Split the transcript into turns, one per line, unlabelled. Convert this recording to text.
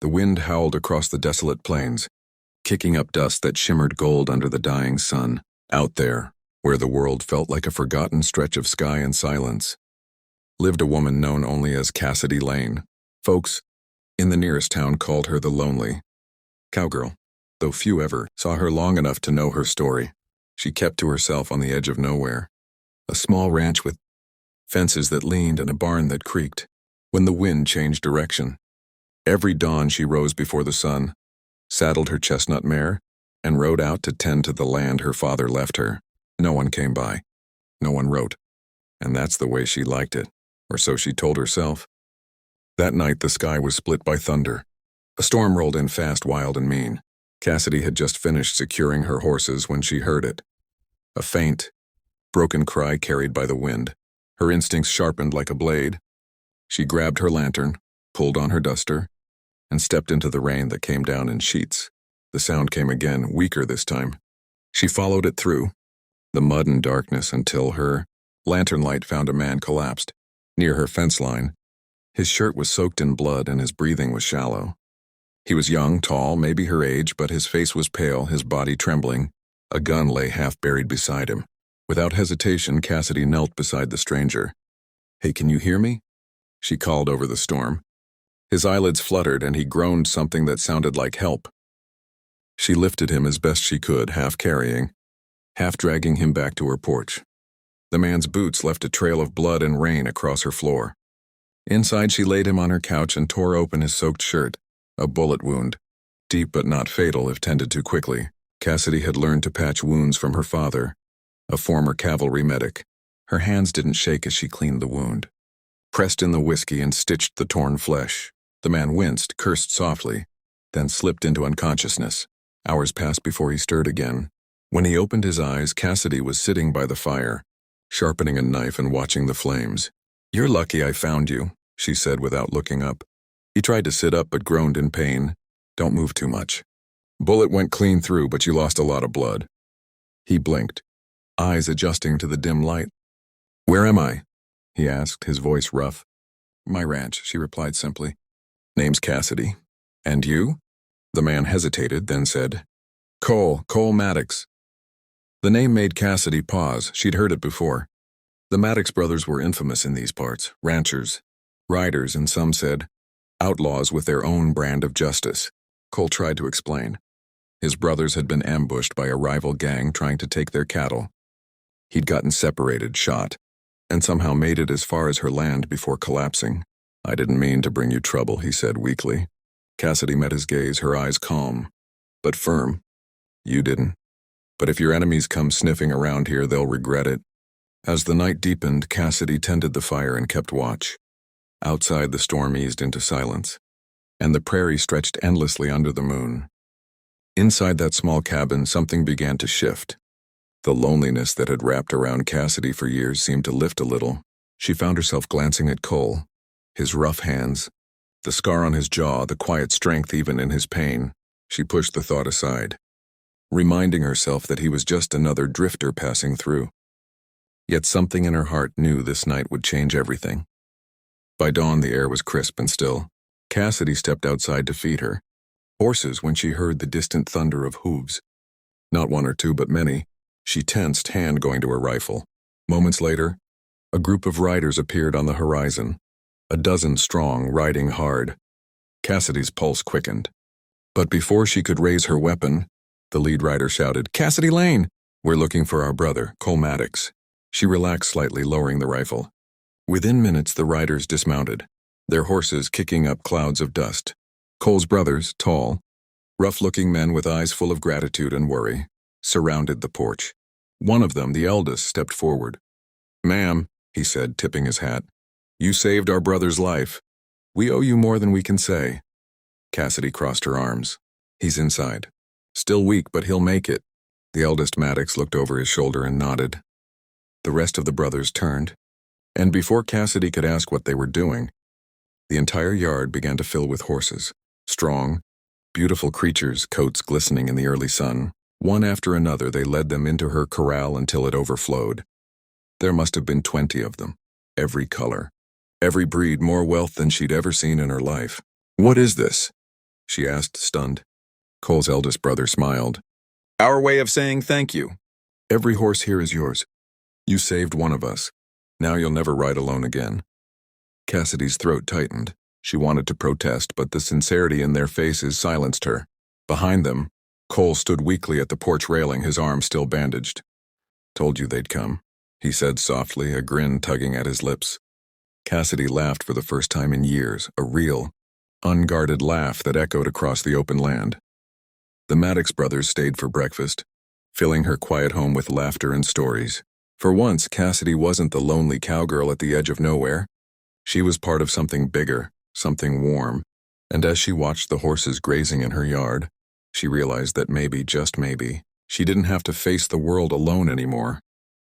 The wind howled across the desolate plains, kicking up dust that shimmered gold under the dying sun. Out there, where the world felt like a forgotten stretch of sky and silence, lived a woman known only as Cassidy Lane. Folks in the nearest town called her the lonely Cowgirl, though few ever saw her long enough to know her story. She kept to herself on the edge of nowhere, a small ranch with fences that leaned and a barn that creaked when the wind changed direction. Every dawn she rose before the sun, saddled her chestnut mare, and rode out to tend to the land her father left her. No one came by. No one wrote. And that's the way she liked it, or so she told herself. That night the sky was split by thunder. A storm rolled in fast, wild, and mean. Cassidy had just finished securing her horses when she heard it. A faint, broken cry carried by the wind. Her instincts sharpened like a blade. She grabbed her lantern, pulled on her duster, and stepped into the rain that came down in sheets. The sound came again, weaker this time. She followed it through the mud and darkness until her lantern light found a man collapsed near her fence line. His shirt was soaked in blood and his breathing was shallow. He was young, tall, maybe her age, but his face was pale, his body trembling. A gun lay half buried beside him. Without hesitation, Cassidy knelt beside the stranger. "Hey, can you hear me?" she called over the storm. His eyelids fluttered and he groaned something that sounded like help. She lifted him as best she could, half carrying, half dragging him back to her porch. The man's boots left a trail of blood and rain across her floor. Inside, she laid him on her couch and tore open his soaked shirt, a bullet wound, deep but not fatal if tended to quickly. Cassidy had learned to patch wounds from her father, a former cavalry medic. Her hands didn't shake as she cleaned the wound, pressed in the whiskey and stitched the torn flesh. The man winced, cursed softly, then slipped into unconsciousness. Hours passed before he stirred again. When he opened his eyes, Cassidy was sitting by the fire, sharpening a knife and watching the flames. "You're lucky I found you," she said without looking up. He tried to sit up but groaned in pain. "Don't move too much. Bullet went clean through, but you lost a lot of blood." He blinked, eyes adjusting to the dim light. "Where am I?" he asked, his voice rough. "My ranch," she replied simply. "Name's Cassidy. And you?" The man hesitated, then said, Cole Maddox." The name made Cassidy pause. She'd heard it before. The Maddox brothers were infamous in these parts, ranchers, riders, and some said, outlaws with their own brand of justice. Cole tried to explain. His brothers had been ambushed by a rival gang trying to take their cattle. He'd gotten separated, shot, and somehow made it as far as her land before collapsing. "I didn't mean to bring you trouble," he said weakly. Cassidy met his gaze, her eyes calm, but firm. "You didn't. But if your enemies come sniffing around here, they'll regret it." As the night deepened, Cassidy tended the fire and kept watch. Outside, the storm eased into silence, and the prairie stretched endlessly under the moon. Inside that small cabin, something began to shift. The loneliness that had wrapped around Cassidy for years seemed to lift a little. She found herself glancing at Cole, his rough hands, the scar on his jaw, the quiet strength even in his pain. She pushed the thought aside, reminding herself that he was just another drifter passing through. Yet something in her heart knew this night would change everything. By dawn, the air was crisp and still. Cassidy stepped outside to feed her horses when she heard the distant thunder of hooves. Not one or two, but many. She tensed, hand going to her rifle. Moments later, a group of riders appeared on the horizon, a dozen strong, riding hard. Cassidy's pulse quickened. But before she could raise her weapon, the lead rider shouted, "Cassidy Lane! We're looking for our brother, Cole Maddox." She relaxed slightly, lowering the rifle. Within minutes, the riders dismounted, their horses kicking up clouds of dust. Cole's brothers, tall, rough-looking men with eyes full of gratitude and worry, surrounded the porch. One of them, the eldest, stepped forward. "Ma'am," he said, tipping his hat, "you saved our brother's life. We owe you more than we can say." Cassidy crossed her arms. "He's inside. Still weak, but he'll make it." The eldest Maddox looked over his shoulder and nodded. The rest of the brothers turned, and before Cassidy could ask what they were doing, the entire yard began to fill with horses. Strong, beautiful creatures, coats glistening in the early sun. One after another, they led them into her corral until it overflowed. There must have been 20 of them, every color, every breed, more wealth than she'd ever seen in her life. "What is this?" she asked, stunned. Cole's eldest brother smiled. Our way of saying thank you. Every horse here is yours. You saved one of us. Now you'll never ride alone again. Cassidy's throat tightened. She wanted to protest, but the sincerity in their faces silenced her. Behind them, Cole stood weakly at the porch railing, his arm still bandaged. Told you they'd come, he said softly, a grin tugging at his lips. Cassidy laughed for the first time in years, a real, unguarded laugh that echoed across the open land. The Maddox brothers stayed for breakfast, filling her quiet home with laughter and stories. For once, Cassidy wasn't the lonely cowgirl at the edge of nowhere. She was part of something bigger, something warm, and as she watched the horses grazing in her yard, she realized that maybe, just maybe, she didn't have to face the world alone anymore.